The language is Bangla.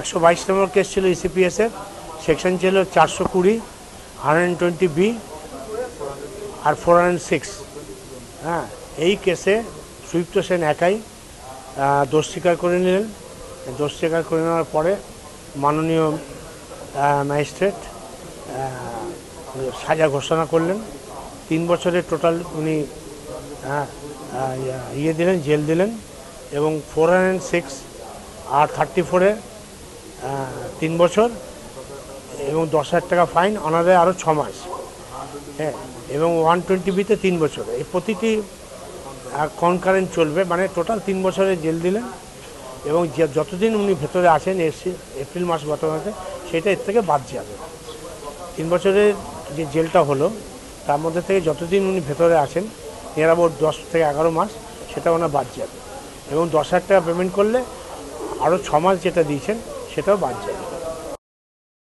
122 নম্বর কেস ছিল ইসিপিএসের, সেকশন ছিল 420, 120B আর 406। হ্যাঁ, এই কেসে সুদীপ্ত সেন একাই দোষ স্বীকার করে নিলেন। দোষ স্বীকার করে নেওয়ার পরে মাননীয় ম্যাজিস্ট্রেট সাজা ঘোষণা করলেন। 3 বছরের টোটাল উনি দিলেন, জেল দিলেন। এবং 406 আর 34-এ 3 বছর এবং 10,000 টাকা ফাইন, অনাদায়ে আরও 6 মাস। হ্যাঁ, এবং 120B-তে 3 বছর। এই প্রতিটি কনকারেন্ট চলবে, মানে টোটাল 3 বছরের জেল দিলেন। এবং যতদিন উনি ভেতরে আছেন এপ্রিল মাস বর্তমানে, সেটা এর থেকে বাদ যাবে। 3 বছরের যে জেলটা হলো তার মধ্যে থেকে যতদিন উনি ভেতরে আছেন, নিয়ার অ্যাবাউট 10 থেকে 11 মাস, সেটা ওনার বাদ যাবে। এবং 10,000 টাকা পেমেন্ট করলে আরও 6 মাস যেটা দিয়েছেন সেটাও বাদ যাবে।